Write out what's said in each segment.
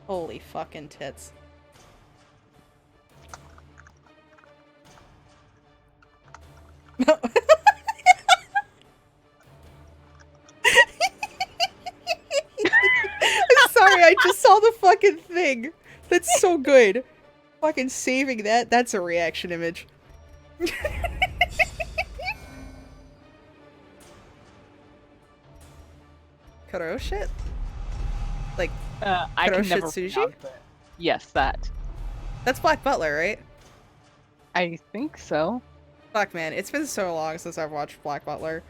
Holy fucking tits. No. I'm sorry, I just saw the fucking thing. That's so good. Fucking saving that, that's a reaction image. Kuro shit? Like, I Kuro can never Shitsuji? pronounce it. Yes, that. That's Black Butler, right? I think so. Fuck, man, it's been so long since I've watched Black Butler.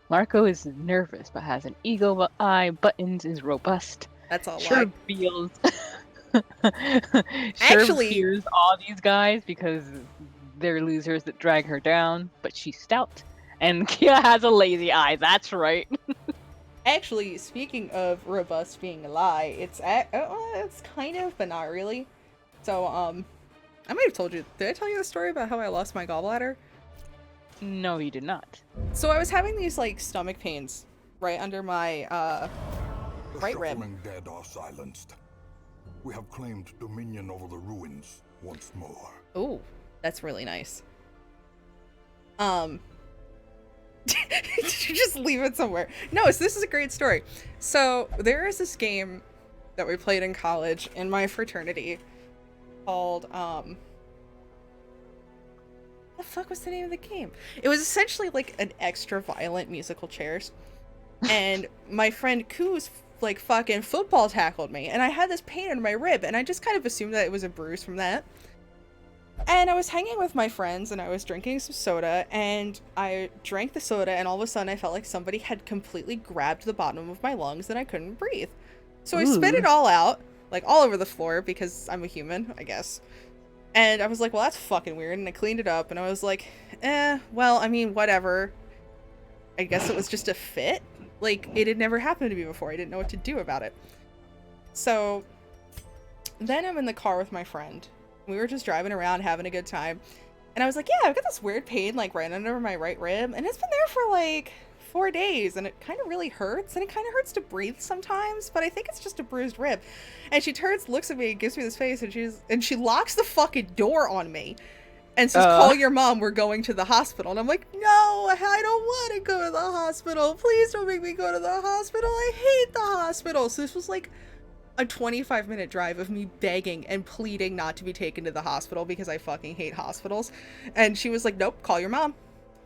Marco is nervous but has an ego, but Buttons is robust. That's all Sure lie. feels Actually, fears all these guys because they're losers that drag her down, but she's stout. And Kia has a lazy eye, that's right. Actually, speaking of robust being a lie, it's kind of, but not really. So, I might have told you. Did I tell you the story about how I lost my gallbladder? No, you did not. So I was having these like stomach pains right under my right rib. The shuffling dead are silenced. We have claimed dominion over the ruins once more. Ooh, that's really nice. Just leave it somewhere. No, this is a great story. So there is this game that we played in college in my fraternity called the fuck was the name of the game? It was essentially like an extra violent musical chairs. And my friend Kuz like fucking football tackled me and I had this pain in my rib and I just kind of assumed that it was a bruise from that. And I was hanging with my friends and I was drinking some soda and I drank the soda and all of a sudden I felt like somebody had completely grabbed the bottom of my lungs and I couldn't breathe. So I spit it all out, like all over the floor because I'm a human, I guess. And I was like, well, that's fucking weird. And I cleaned it up and I was like, well, I mean, whatever. I guess it was just a fit. Like, it had never happened to me before. I didn't know what to do about it. So then I'm in the car with my friend. We were just driving around having a good time. And I was like, yeah, I've got this weird pain like right under my right rib. And it's been there for like 4 days. And it kind of really hurts. And it kind of hurts to breathe sometimes. But I think it's just a bruised rib. And she turns, looks at me, and gives me this face. And she locks the fucking door on me. And says, call your mom, we're going to the hospital. And I'm like, no, I don't want to go to the hospital. Please don't make me go to the hospital. I hate the hospital. So this was like a 25-minute drive of me begging and pleading not to be taken to the hospital because I fucking hate hospitals. And she was like, nope, call your mom.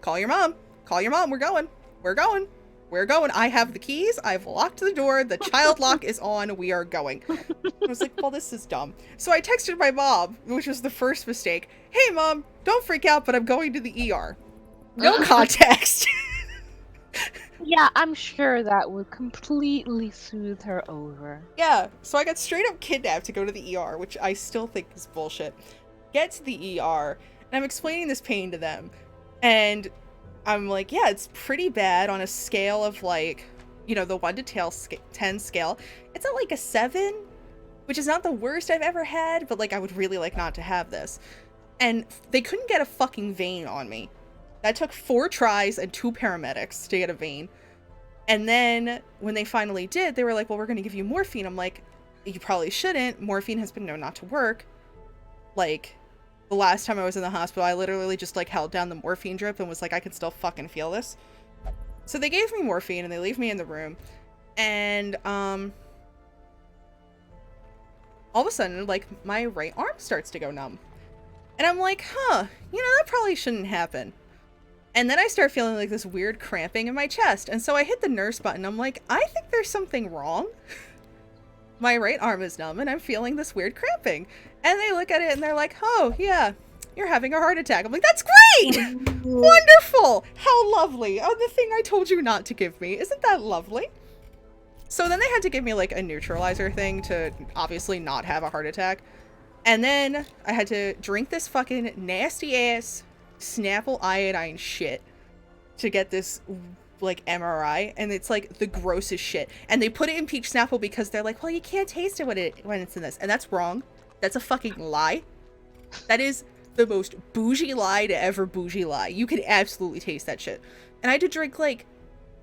Call your mom. Call your mom. We're going. We're going. We're going. I have the keys. I've locked the door. The child lock is on. We are going. I was like, well, this is dumb. So I texted my mom, which was the first mistake. Hey, Mom, don't freak out, but I'm going to the ER. No context. Yeah, I'm sure that would completely soothe her over. Yeah, so I got straight up kidnapped to go to the ER, which I still think is bullshit. Get to the ER, and I'm explaining this pain to them. And I'm like, yeah, it's pretty bad on a scale of like, you know, the 1 to 10 scale. It's at like a 7, which is not the worst I've ever had, but like I would really like not to have this. And they couldn't get a fucking vein on me. That took 4 tries and 2 paramedics to get a vein. And then when they finally did, they were like, well, we're going to give you morphine. I'm like, you probably shouldn't. Morphine has been known not to work. Like, the last time I was in the hospital, I literally just like held down the morphine drip and was like, I can still fucking feel this. So they gave me morphine and they leave me in the room. And all of a sudden, like, my right arm starts to go numb. And I'm like, huh, you know, that probably shouldn't happen. And then I start feeling like this weird cramping in my chest. And so I hit the nurse button. I'm like, I think there's something wrong. My right arm is numb and I'm feeling this weird cramping. And they look at it and they're like, oh, yeah, you're having a heart attack. I'm like, that's great! Wonderful! How lovely. Oh, the thing I told you not to give me. Isn't that lovely? So then they had to give me like a neutralizer thing to obviously not have a heart attack. And then I had to drink this fucking nasty ass Snapple iodine shit to get this like MRI, and it's like the grossest shit. And they put it in peach Snapple because they're like, well, you can't taste it when it's in this. And that's wrong. That's a fucking lie. That is the most bougie lie to ever bougie lie. You can absolutely taste that shit. And I had to drink like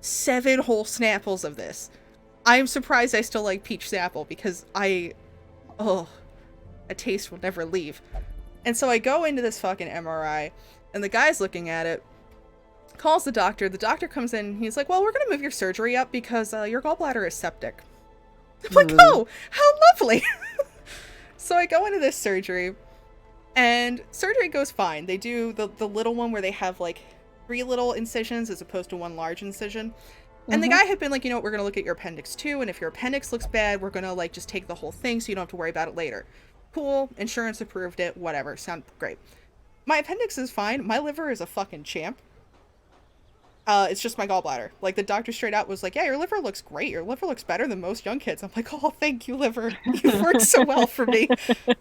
7 whole Snapples of this. I'm surprised I still like peach Snapple because a taste will never leave. And so I go into this fucking MRI, and the guy's looking at it, calls the doctor. The doctor comes in, he's like, well, we're gonna move your surgery up because your gallbladder is septic. I'm like, oh, how lovely. So I go into this surgery, and surgery goes fine. They do the little one where they have like 3 little incisions as opposed to 1 large incision. And the guy had been like, you know what, we're gonna look at your appendix too, and if your appendix looks bad, we're gonna like just take the whole thing so you don't have to worry about it later. Cool, insurance approved it, whatever, sound great. My appendix is fine, my liver is a fucking champ. It's just my gallbladder. Like, the doctor straight out was like, yeah, your liver looks great, your liver looks better than most young kids. I'm like, oh, thank you, liver, you've worked so well for me.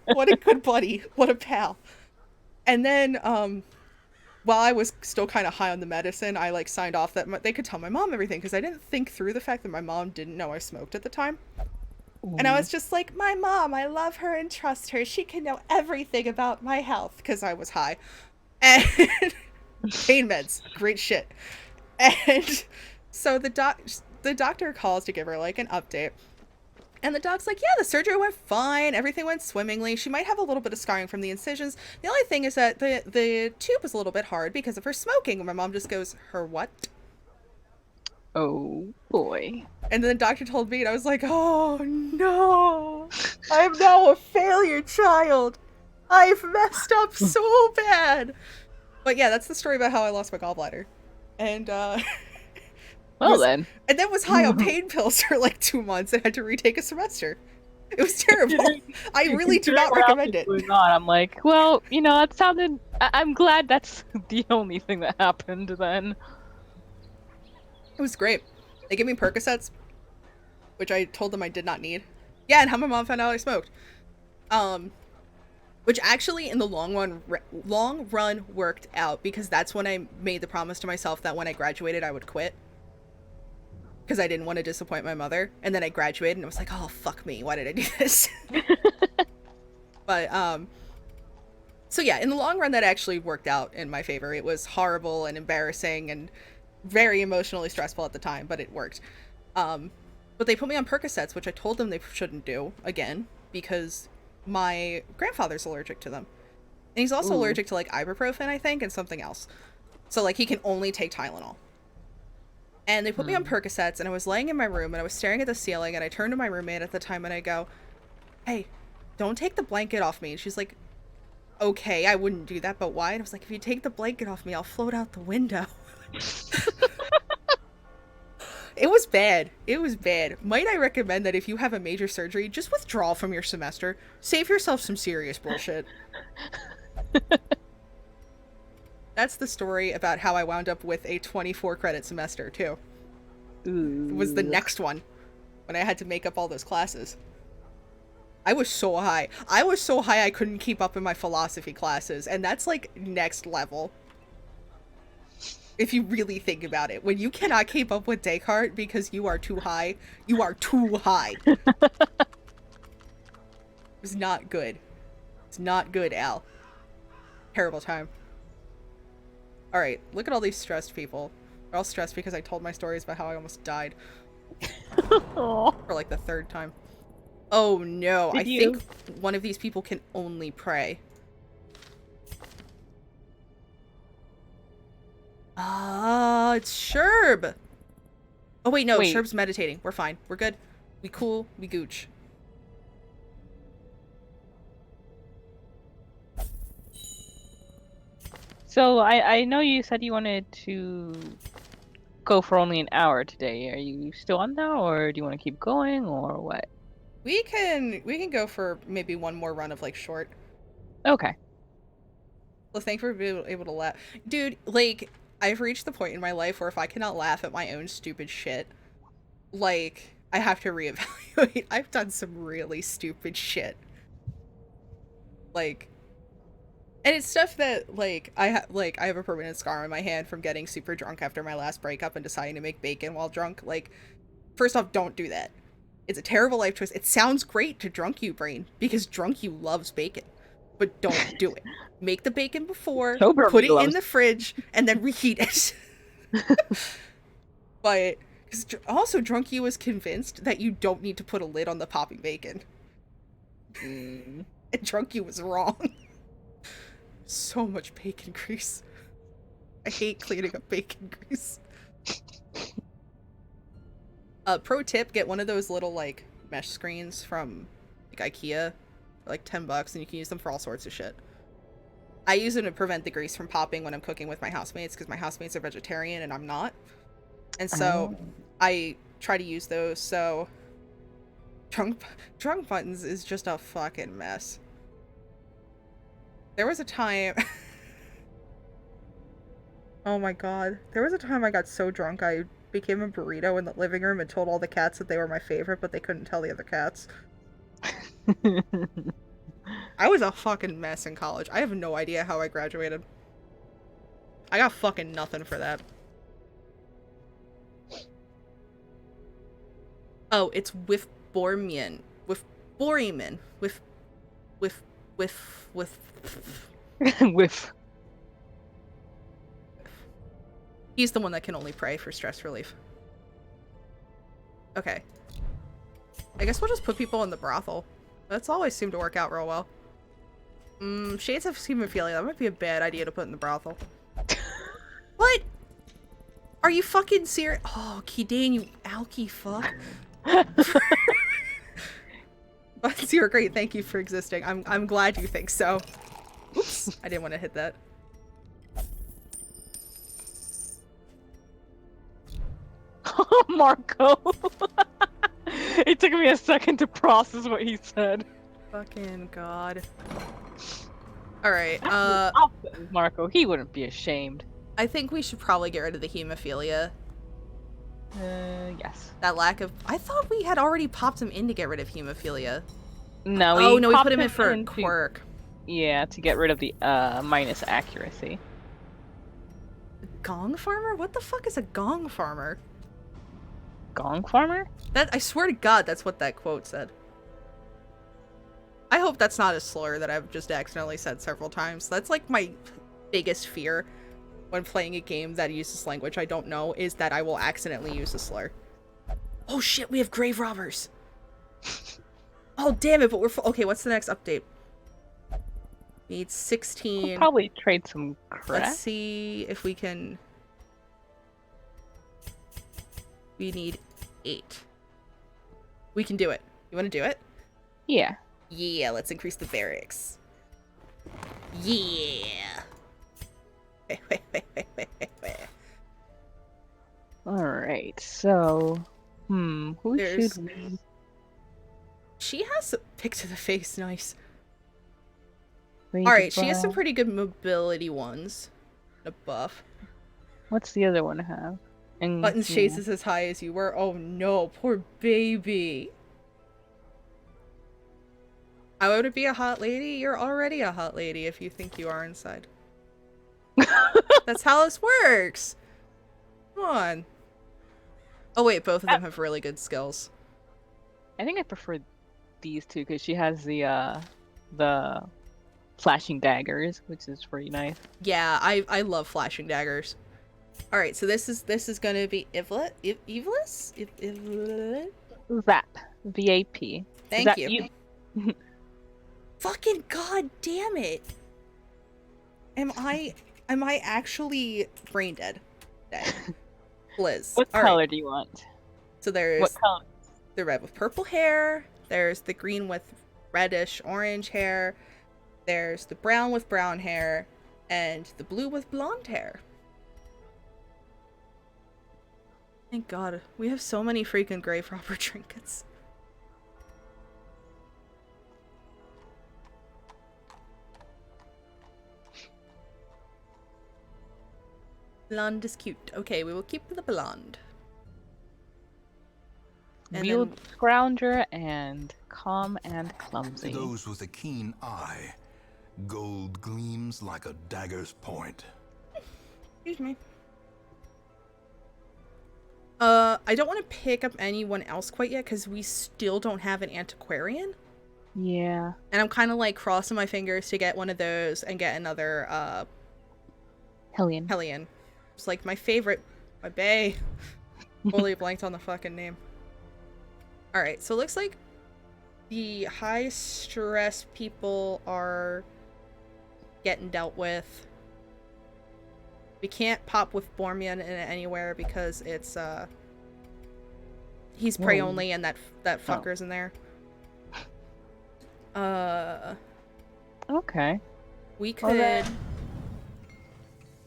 What a good buddy, what a pal. And then, while I was still kind of high on the medicine, I like signed off that they could tell my mom everything, because I didn't think through the fact that my mom didn't know I smoked at the time. And I was just like, my mom, I love her and trust her. She can know everything about my health, because I was high. And pain meds, great shit. And so the doctor calls to give her like an update. And the doc's like, yeah, the surgery went fine. Everything went swimmingly. She might have a little bit of scarring from the incisions. The only thing is that the tube was a little bit hard because of her smoking. And my mom just goes, her what? Oh, boy. And then the doctor told me, and I was like, oh, no. I'm now a failure child. I've messed up so bad. But yeah, that's the story about how I lost my gallbladder. And, Well, then. And then was high on pain pills for like 2 months and had to retake a semester. It was terrible. I really do not recommend it. I'm like, well, you know, that sounded... I'm glad that's the only thing that happened then. It was great. They gave me Percocets, which I told them I did not need. Yeah, and how my mom found out I smoked. Which actually, in the long run worked out, because that's when I made the promise to myself that when I graduated, I would quit. Because I didn't want to disappoint my mother. And then I graduated, and I was like, oh, fuck me. Why did I do this? But, so yeah, in the long run, that actually worked out in my favor. It was horrible and embarrassing and very emotionally stressful at the time, but it worked. But they put me on Percocets, which I told them they shouldn't do, again, because my grandfather's allergic to them. And he's also allergic to, like, ibuprofen, I think, and something else. So, like, he can only take Tylenol. And they put me on Percocets, and I was laying in my room, and I was staring at the ceiling, and I turned to my roommate at the time, and I go, hey, don't take the blanket off me. And she's like, okay, I wouldn't do that, but why? And I was like, if you take the blanket off me, I'll float out the window. It was bad. It was bad. Might I recommend that if you have a major surgery, just withdraw from your semester. Save yourself some serious bullshit. That's the story about how I wound up with a 24 credit semester, too. Ooh. It was the next one, when I had to make up all those classes. I was so high. I was so high I couldn't keep up in my philosophy classes, and that's, like, next level. If you really think about it. When you cannot keep up with Descartes because you are too high, you are too high. It was not good. It's not good, Al. Terrible time. Alright, look at all these stressed people. They're all stressed because I told my stories about how I almost died. For like the 3rd time. Oh no, I think one of these people can only pray. Ah, it's Sherb! Oh wait, no, Sherb's meditating. We're fine. We're good. We cool. We gooch. So, I know you said you wanted to go for only an hour today. Are you still on now, or do you want to keep going, or what? We can go for maybe one more run of, like, short. Okay. Well, thanks for being able to laugh. Dude, like, I've reached the point in my life where if I cannot laugh at my own stupid shit, like, I have to reevaluate. I've done some really stupid shit. Like, and it's stuff that, like, I have a permanent scar on my hand from getting super drunk after my last breakup and deciding to make bacon while drunk. Like, first off, don't do that. It's a terrible life choice. It sounds great to drunk you brain, because drunk you loves bacon. But don't do it. Make the bacon before, put it in the fridge, and then reheat it. But cause also Drunky was convinced that you don't need to put a lid on the popping bacon. Mm. And Drunky was wrong. So much bacon grease. I hate cleaning up bacon grease. Pro tip, get one of those little, like, mesh screens from, like, IKEA for, like, $10, and you can use them for all sorts of shit. I use them to prevent the grease from popping when I'm cooking with my housemates, because my housemates are vegetarian and I'm not. And so, I try to use those, so... Drunk Buttons is just a fucking mess. There was a time... Oh my god. There was a time I got so drunk I became a burrito in the living room and told all the cats that they were my favorite, but they couldn't tell the other cats. I was a fucking mess in college. I have no idea how I graduated. I got fucking nothing for that. Oh, it's with Bormian. With Boriman. With With. He's the one that can only pray for stress relief. Okay. I guess we'll just put people in the brothel. That's always seemed to work out real well. Shades of hemophilia. That might be a bad idea to put in the brothel. What? Are you fucking serious? Oh, Kidane, you alky fuck. You're great. Thank you for existing. I'm glad you think so. Oops. I didn't want to hit that. Marco. It took me a second to process what he said. Fucking god. Alright, Marco, he wouldn't be ashamed. I think we should probably get rid of the hemophilia. Yes. That lack of... I thought we had already popped him in to get rid of hemophilia. No, Oh, no, we popped put him in him for into- quirk. Yeah, to get rid of the minus accuracy. Gong farmer? What the fuck is a gong farmer? Gong farmer? That I swear to god that's what that quote said. I hope that's not a slur that I've just accidentally said several times. That's like my biggest fear when playing a game that uses language I don't know, is that I will accidentally use a slur. Oh shit, we have grave robbers! Oh damn it, but we're okay, what's the next update? Need 16. We'll probably trade some crap. Let's see if we can... We need 8. We can do it. You want to do it? Yeah. Yeah, let's increase the barracks. Yeah! Alright, so... who There's- should we... She has a pick to the face, nice. raise Alright, she has some above? pretty good mobility ones. A buff. What's the other one have? And, Buttons yeah. chases as high as you were. Oh no, poor baby. I would be a hot lady. You're already a hot lady if you think you are inside. That's how this works. Come on. Oh wait, both of them have really good skills. I think I prefer these two because she has the flashing daggers, which is pretty nice. Yeah, I love flashing daggers. All right, so this is gonna be Evelys. Zap. VAP. Thank you. Fucking god damn it! Am I actually brain dead? Dead. Liz. What All color right. do you want? So there's What color? the red with purple hair. There's the green with reddish orange hair. There's the brown with brown hair, and the blue with blonde hair. Thank God, we have so many freaking grave robber trinkets. Blonde is cute. Okay, we will keep the blonde. And Wield then- Scrounger and Calm and To Clumsy. those with a keen eye, gold gleams like a dagger's point. Excuse me. I don't want to pick up anyone else quite yet because we still don't have an antiquarian. Yeah. And I'm kind of like crossing my fingers to get one of those and get another Hellion. Hellion. It's like my favorite, my bae. Totally blanked on the fucking name. Alright, so it looks like the high stress people are getting dealt with. We can't pop with Bormian in it anywhere because it's he's prey Whoa. only and that fucker's in there. Okay. We Well, could then-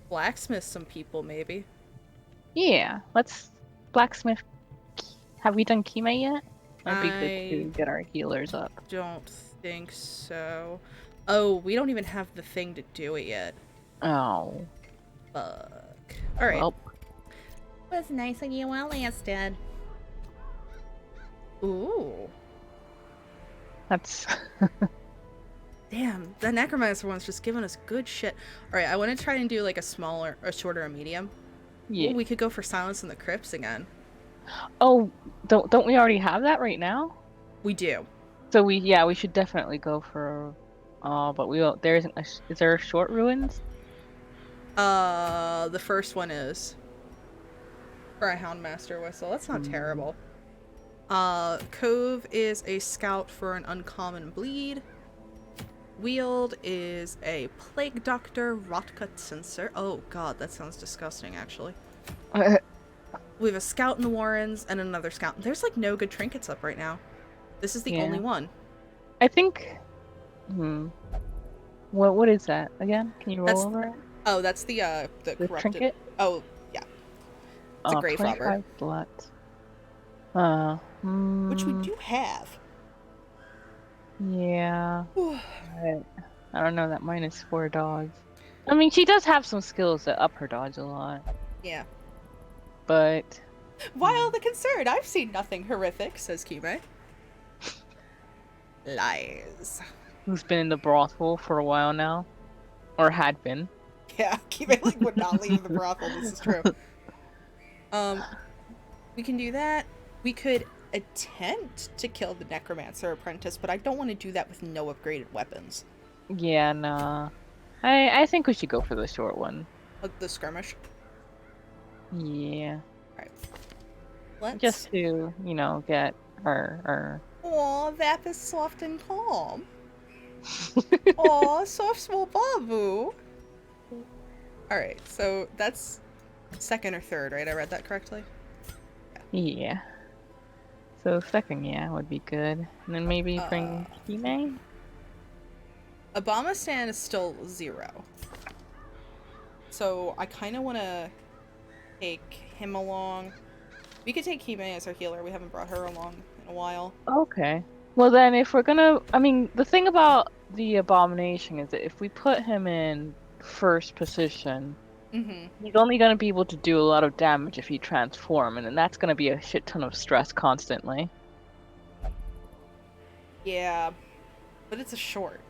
blacksmith some people maybe. Yeah, let's blacksmith. Have we done Kime yet? That'd be good to get our healers up. Don't think so. Oh, we don't even have the thing to do it yet. Oh. Fuck. Alright. Well, Was nice of you while lasted. Ooh. that's. Damn, the necromancer one's just giving us good shit. Alright, I want to try and do like a shorter, a medium. Yeah. Ooh, we could go for Silence in the Crypts again. Oh, don't we already have that right now? We do. So we should definitely go for. But we don't. There isn't. Is there a short ruins? The first one is for a Houndmaster Whistle. That's not terrible. Cove is a scout for an uncommon bleed. Wield is a Plague Doctor, Rotcut Sensor. Oh god, that sounds disgusting, actually. We have a Scout in the Warrens and another Scout. There's like no good trinkets up right now. This is the Yeah. only one. I think. What is that again? Can you roll That's- over it? Oh, that's the The corrupted. trinket? Oh, yeah. It's a grave robber. 25 slots. Which we do have. Yeah. I don't know, that -4 dodge. I mean, she does have some skills that up her dodge a lot, Yeah. but While the concerned, I've seen nothing horrific, says Kime. Lies. who's been in the brothel for a while now? Or had been. Yeah, Kime like would not leave the brothel, this is true. We can do that. We could attempt to kill the Necromancer Apprentice, but I don't want to do that with no upgraded weapons. Yeah, nah. I think we should go for the short one. Like the skirmish. Yeah. Alright. Let's... Just to, get our... Aw, Vap is soft and calm. Aw, soft small babu. Alright, so that's second or third, right? I read that correctly? Yeah. So second, would be good. And then maybe bring Kime? Abomastan is still 0. So I kind of want to take him along. We could take Kime as our healer. We haven't brought her along in a while. Okay. Well then, if we're gonna... I mean, the thing about the Abomination is that if we put him in first position, he's only gonna be able to do a lot of damage if he transforms, and then that's gonna be a shit ton of stress constantly. Yeah, but it's a short.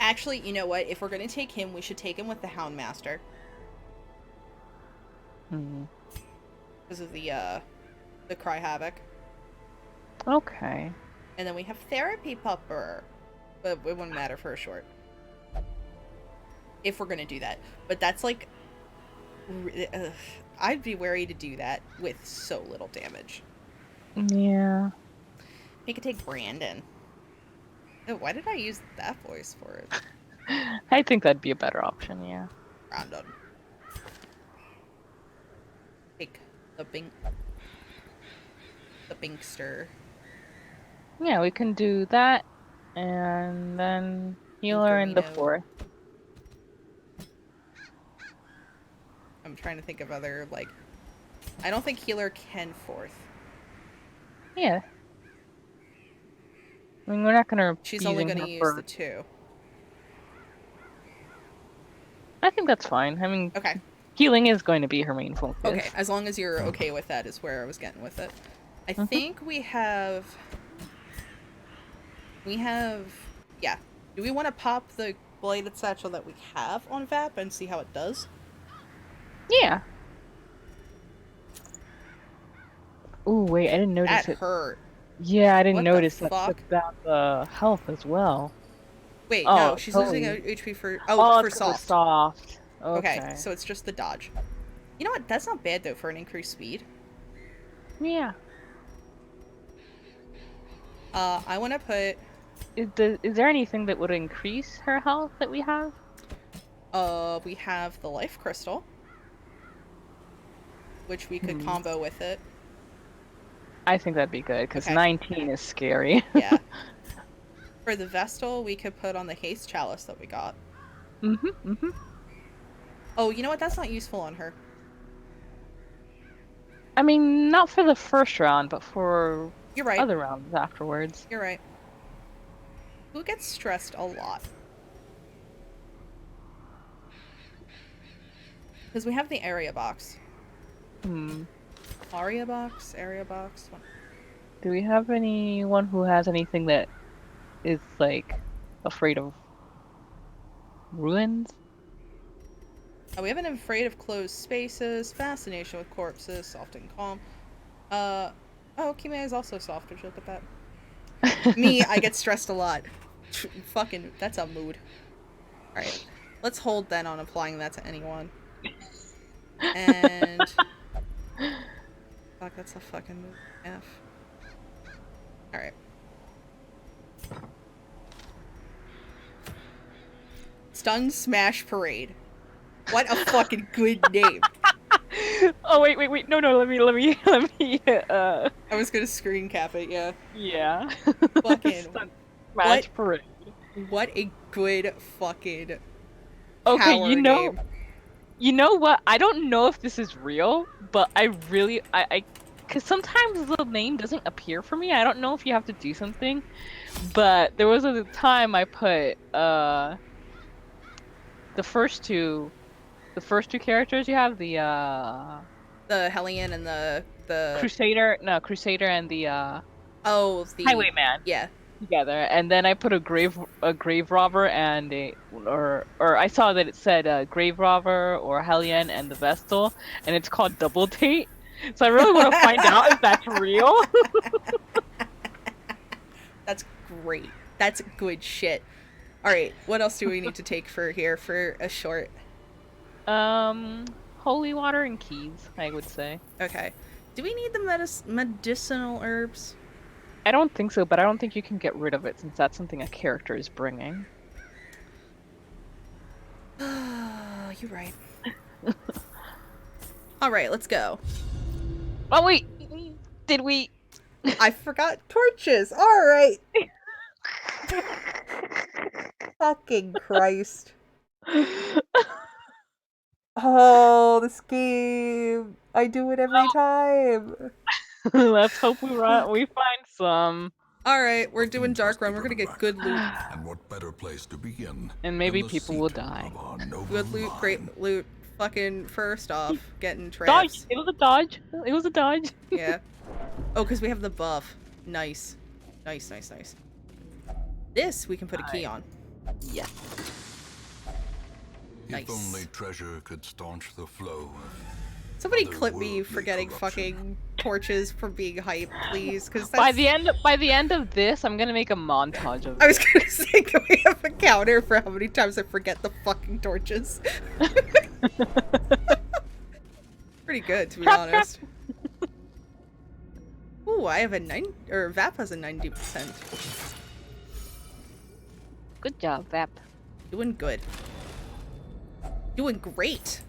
Actually, you know what? If we're going to take him, we should take him with the Houndmaster. Because of the Cry Havoc. Okay. And then we have Therapy Pupper. But it wouldn't matter for a short. If we're going to do that. But that's like... I'd be wary to do that with so little damage. Yeah. We could take Brandon. Oh, why did I use that voice for it? I think that'd be a better option, yeah. Brandon. Take the Binkster. Yeah, we can do that, and then healer in the Inferno. fourth. I'm trying to think of other, like... I don't think healer can fourth. Yeah. I mean, we're not gonna. She's only gonna use the 2. I think that's fine. I mean, Okay. healing is going to be her main focus. Okay, as long as you're okay with that is where I was getting with it. I think we have... Yeah. Do we want to pop the bladed satchel that we have on Vap and see how it does? Yeah. Ooh, wait, I didn't notice That it. hurt. Yeah, I didn't What the notice that fuck? took down the health as well. Wait, Oh, no, she's losing totally. HP for... Oh, for it's 'cause soft. it's soft. Okay. Okay, so it's just the dodge. You know what? That's not bad, though, for an increased speed. Yeah. I want to put. Is there anything that would increase her health that we have? We have the life crystal, which we could Hmm. combo with it. I think that'd be good because Okay. 19 is scary. Yeah. For the Vestal, we could put on the haste chalice that we got. Mm-hmm. Oh, you know what? That's not useful on her. I mean, not for the first round, but for You're right. other rounds afterwards. You're right. Who gets stressed a lot? Because we have the area box. Aria box? Area box? What? Do we have anyone who has anything that is, like, afraid of ruins? We have an afraid of closed spaces, fascination with corpses, soft and calm. Oh, Kime is also soft. Would you look at that? Me, I get stressed a lot. Fucking, that's a mood. Alright. Let's hold then on applying that to anyone. And... Fuck, that's a fucking F. Alright. Stun Smash Parade. What a fucking good name. Oh, wait. No, let me, I was gonna screen cap it, yeah. Yeah. Fucking... Smash Parade. What a good fucking Okay, power name. You know what? I don't know if this is real, but I because sometimes the name doesn't appear for me. I don't know if you have to do something, but there was a time I put the first two characters you have, the Hellion and the Crusader and the Highwayman. Yeah. Together, and then I put a grave robber and or I saw that it said grave robber or Hellion and the Vestal, and it's called Double Date. So I really want to find out if that's real. That's great. That's good shit. All right, what else do we need to take for here for a short? Holy water and keys, I would say. Okay. Do we need the medicinal herbs? I don't think so, but I don't think you can get rid of it since that's something a character is bringing. You're right. All right, let's go. Oh wait, did we? I forgot torches. All right. Fucking Christ. Oh, this game. I do it every time. Let's hope we find some. Alright, we're doing Dark Run. We're gonna get good loot. And what better place to begin? And maybe people will die. Good loot, great loot. Fucking first off, getting traps. Dodge! It was a dodge. It was a dodge. Yeah. Oh, because we have the buff. Nice. Nice. This we can put a key on. Yeah. Nice. If only treasure could staunch the flow of... Somebody clip me for getting fucking torches for being hype, please. Because by the end of this, I'm gonna make a montage of it. I was gonna say, can we have a counter for how many times I forget the fucking torches? Pretty good, to be honest. Ooh, I have a Vap has a 90%. Good job, Vap. Doing good. Doing great.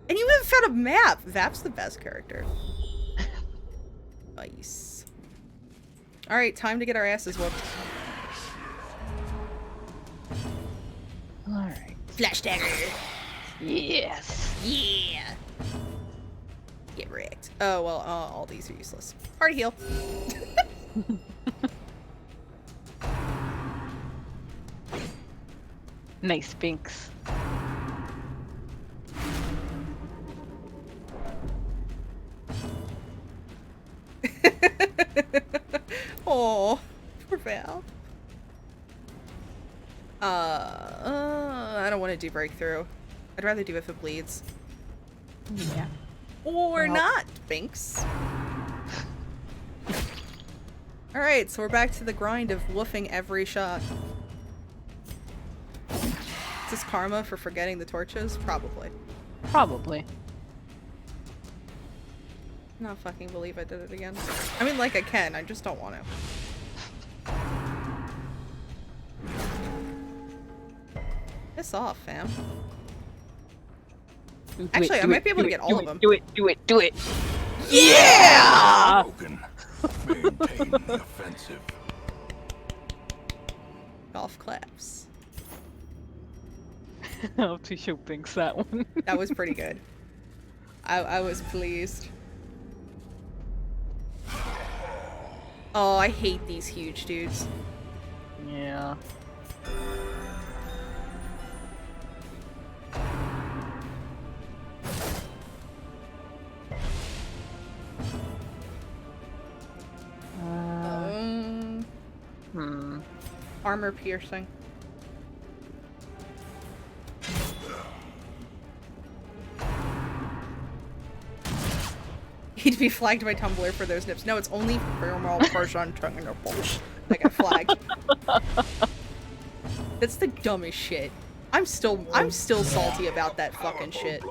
And you even found a map! Vap's the best character. Nice. Alright, time to get our asses whooped. Alright. Flash dagger! Yes! Yeah! Get wrecked. Oh, well, all these are useless. Party heal. Nice, Binks. Oh, poor Val. I don't want to do breakthrough. I'd rather do if it bleeds. Yeah. Or not, Binks. Alright, so we're back to the grind of woofing every shot. Is this karma for forgetting the torches? Probably. Probably. Not fucking believe I did it again. I mean, like I can, I just don't want to. Piss off, fam. Actually, I might be able to get all of them. Do it! Yeah! Broken. Maintain the offensive. Golf claps. I'll have to show Binks that one. That was pretty good. I was pleased. Oh, I hate these huge dudes. Yeah. Armor piercing. He'd be flagged by Tumblr for those nips. No, it's only thermal person tongue in their bullshit. They get flagged. That's the dumbest shit. I'm still salty about that fucking shit.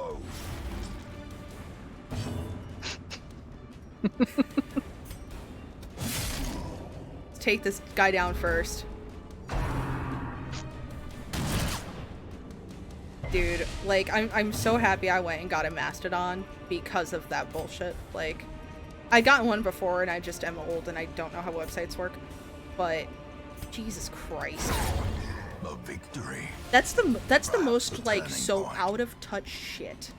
Let's take this guy down first. Dude, like, I'm so happy I went and got a Mastodon because of that bullshit. Like, I got one before and I just am old and I don't know how websites work. But, Jesus Christ. A victory. That's the most, like, so out of touch shit.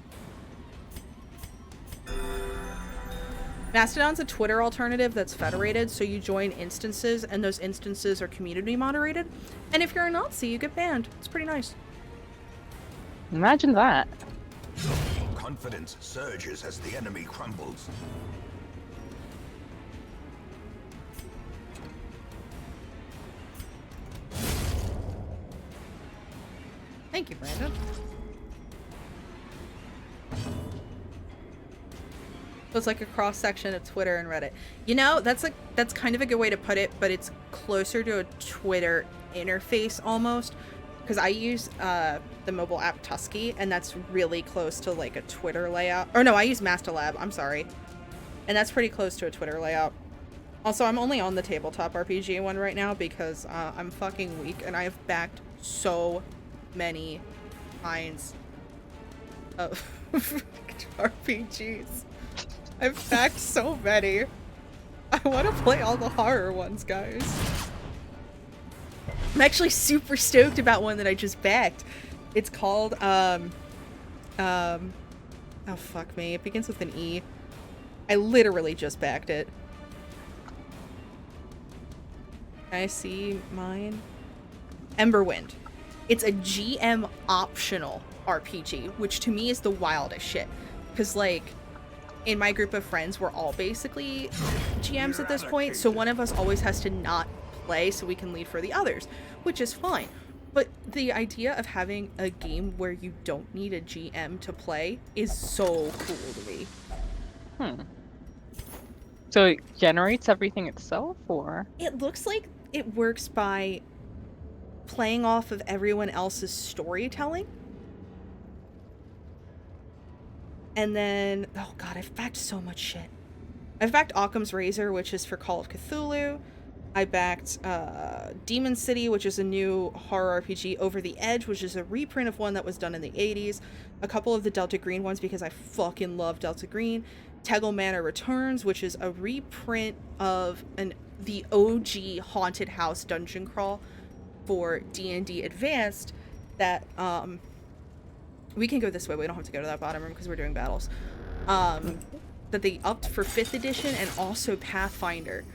Mastodon's a Twitter alternative that's federated, so you join instances and those instances are community moderated. And if you're a Nazi, you get banned. It's pretty nice. Imagine that. Confidence surges as the enemy crumbles. Thank you, Brandon. So it's like a cross section of Twitter and Reddit. You know, that's kind of a good way to put it, but it's closer to a Twitter interface almost. Because I use the mobile app Tusky, and that's really close to like a Twitter layout. Or no, I use Mastolab, I'm sorry. And that's pretty close to a Twitter layout. Also, I'm only on the tabletop RPG one right now because I'm fucking weak, and I have backed so many kinds of RPGs. I've backed so many. I want to play all the horror ones, guys. I'm actually super stoked about one that I just backed. It's called, oh fuck me, it begins with an E. I literally just backed it. Can I see mine? Emberwind. It's a GM optional RPG, which to me is the wildest shit. Because, like, in my group of friends, we're all basically GMs at this point, so one of us always has to not play so we can lead for the others, which is fine. But the idea of having a game where you don't need a GM to play is so cool to me. So it generates everything itself, or? It looks like it works by playing off of everyone else's storytelling. And then, oh god, I've backed so much shit. I've backed Occam's Razor, which is for Call of Cthulhu. I backed Demon City, which is a new horror RPG. Over the Edge, which is a reprint of one that was done in the 80s. A couple of the Delta Green ones because I fucking love Delta Green. Tegel Manor Returns, which is a reprint of the OG Haunted House dungeon crawl for D&D Advanced that, we can go this way. We don't have to go to that bottom room because we're doing battles. That they upped for 5th edition and also Pathfinder,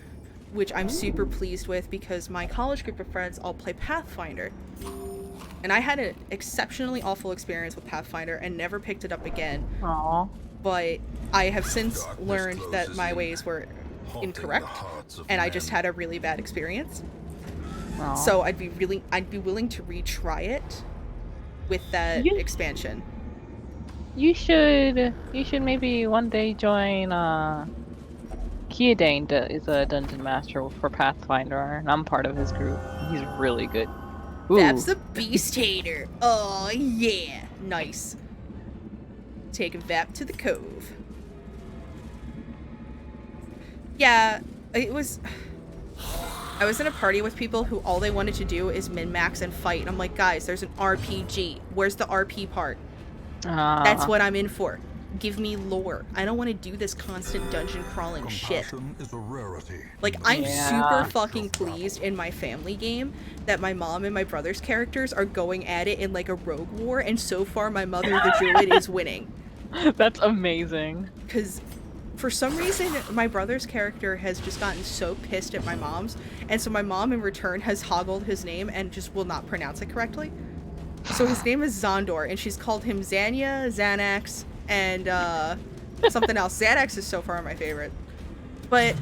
which I'm super pleased with because my college group of friends all play Pathfinder. And I had an exceptionally awful experience with Pathfinder and never picked it up again. Aww. But I have since learned that my ways were incorrect, and I just had a really bad experience. Aww. So I'd be willing to retry it with that expansion. You should maybe one day join Kiadane is a dungeon master for Pathfinder, and I'm part of his group. He's really good. Ooh. That's the Beast Hater. Oh yeah, nice. Take Vap to the Cove. Yeah, it was... I was in a party with people who all they wanted to do is min-max and fight. And I'm like, guys, there's an RPG. Where's the RP part? That's what I'm in for. Give me lore. I don't want to do this constant dungeon crawling shit. Compassion is a rarity. Like, I'm super fucking pleased in my family game that my mom and my brother's characters are going at it in like a rogue war, and so far my mother, the druid, is winning. That's amazing. Because for some reason, my brother's character has just gotten so pissed at my mom's, and so my mom in return has hoggled his name and just will not pronounce it correctly. So his name is Zondor, and she's called him Zanya, Xanax, and something else. Xanax is so far my favorite. But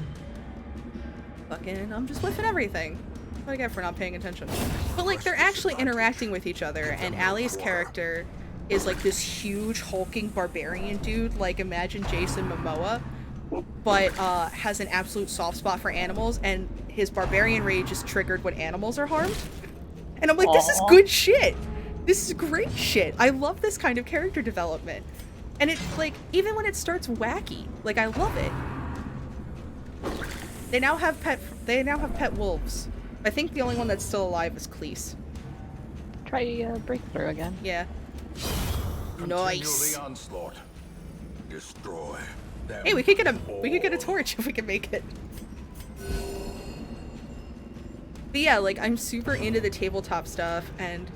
fucking, I'm just whiffing everything. What I get for not paying attention. But like, they're actually interacting with each other, and Allie's character is like this huge hulking barbarian dude, like imagine Jason Momoa, but has an absolute soft spot for animals, and his barbarian rage is triggered when animals are harmed. And I'm like, this is good shit. This is great shit. I love this kind of character development. And it's like, even when it starts wacky, like, I love it. They now have pet wolves. I think the only one that's still alive is Cleese. Try breakthrough again. Yeah. Nice. The onslaught. Destroy them. Hey, we could get a torch if we can make it. But yeah, like, I'm super into the tabletop stuff, and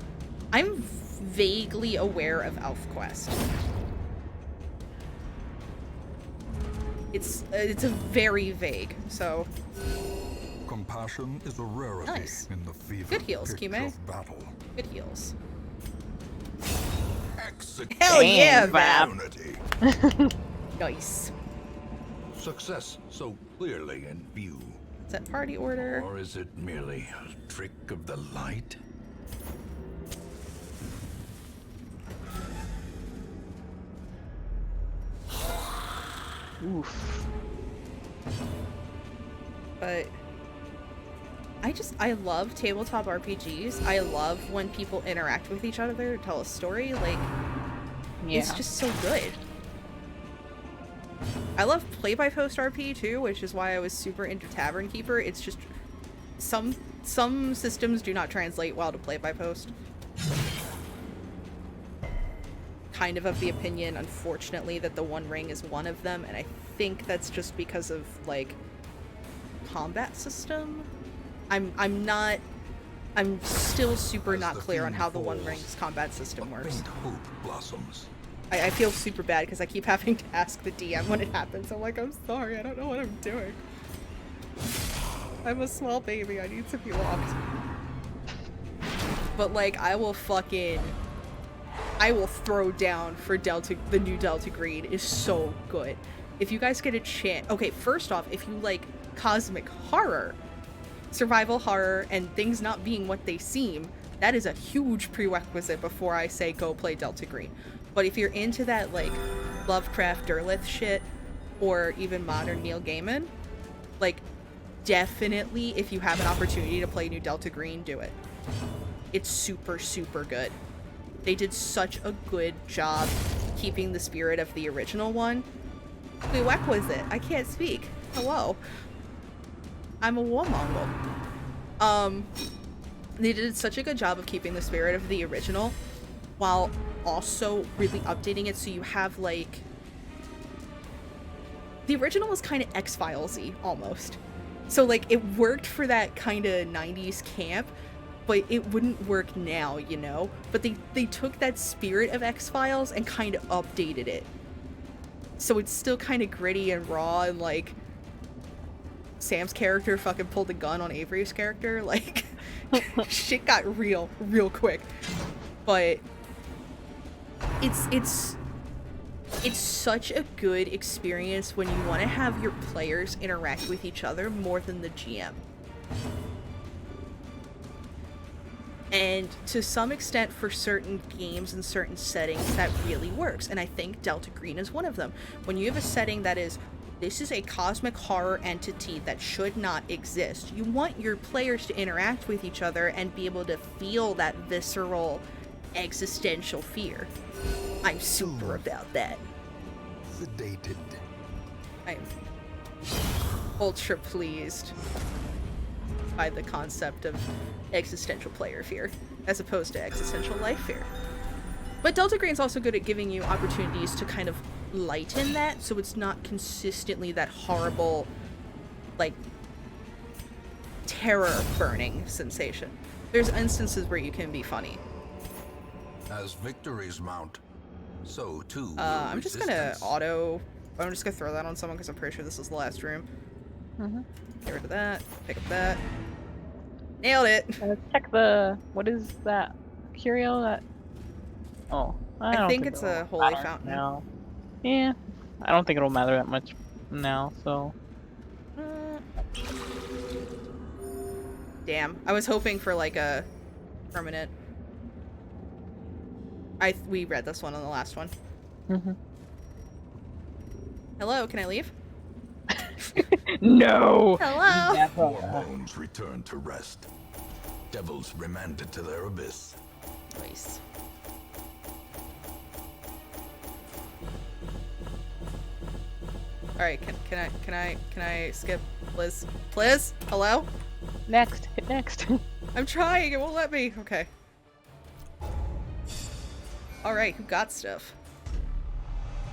I'm vaguely aware of ElfQuest. It's a very vague, so. Compassion is a rarity in the fever Good heals, pitch Kime. of battle. Good heals. Execution. Hell yeah, Vap. Nice. Success so clearly in view. Set party order. Or is it merely a trick of the light? Oof. But I love tabletop RPGs. I love when people interact with each other to tell a story. Like, it's just so good. I love play-by-post RP too, which is why I was super into Tavern Keeper. It's just some systems do not translate well to play-by-post. Kind of the opinion, unfortunately, that the One Ring is one of them, and I think that's just because of like combat system. I'm still super not clear on how the One Ring's combat system works. Hope blossoms. I feel super bad because I keep having to ask the DM when it happens. I'm like, I'm sorry, I don't know what I'm doing. I'm a small baby, I need to be locked. But like, I will throw down for the new Delta Green is so good. If you guys get a chance, okay, first off, if you like cosmic horror, survival horror, and things not being what they seem, that is a huge prerequisite before I say go play Delta Green. But if you're into that like Lovecraft Derleth shit, or even modern Neil Gaiman, like definitely if you have an opportunity to play new Delta Green, do it. It's super, super good. They did such a good job keeping the spirit of the original one. Wait, what was it? I can't speak. Hello. I'm a war Mongol. They did such a good job of keeping the spirit of the original while also really updating it, so you have like the original was kind of X-Files-y almost, so like it worked for that kind of 90s camp, but it wouldn't work now, you know. But they took that spirit of X-Files and kind of updated it, so it's still kind of gritty and raw, and like Sam's character fucking pulled a gun on Avery's character, like shit got real quick. But it's such a good experience when you want to have your players interact with each other more than the GM. And to some extent, for certain games and certain settings, that really works. And I think Delta Green is one of them. When you have a setting that is, this is a cosmic horror entity that should not exist, you want your players to interact with each other and be able to feel that visceral existential fear. I'm super about that. Sedated. I'm ultra pleased by the concept of existential player fear, as opposed to existential life fear. But Delta Green's also good at giving you opportunities to kind of lighten that, so it's not consistently that horrible, like, terror-burning sensation. There's instances where you can be funny. As victories mount, so too will I'm just gonna resistance. I'm just gonna throw that on someone because I'm pretty sure this is the last room. Mm-hmm. Get rid of that. Pick up that. Nailed it! Check the... What is that? Curio? That... Oh, I don't think think it's it'll a holy matter fountain. now. Yeah, I don't think it'll matter that much now, so... Damn. I was hoping for, like, a permanent... We read this one on the last one. Mm-hmm. Hello, can I leave? No! Hello! Never. War bones return to rest. Devils remanded to their abyss. Nice. Alright, can I skip? Please? Please? Hello? Next. Hit next. I'm trying, it won't let me. Okay. Alright, who got stuff?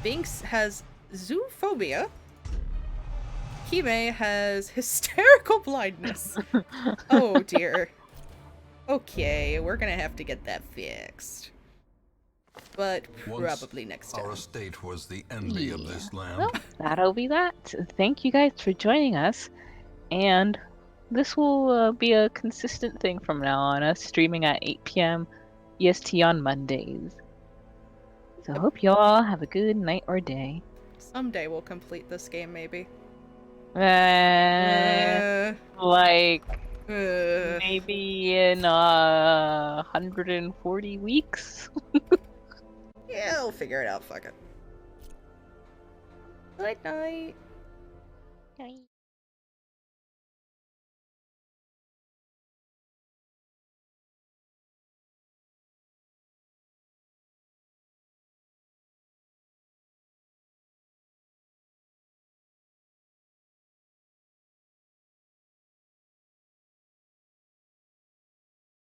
Binks has zoophobia. Kime has hysterical blindness. Oh dear. Okay, we're gonna have to get that fixed. But Once probably next time. our estate was the envy of this land. Well, that'll be that. Thank you guys for joining us. And this will be a consistent thing from now on, us streaming at 8 p.m. EST on Mondays. So I hope you all have a good night or day. Someday we'll complete this game, maybe. Like maybe in 140 weeks. Yeah, we'll figure it out. Fuck it. Good night. Night.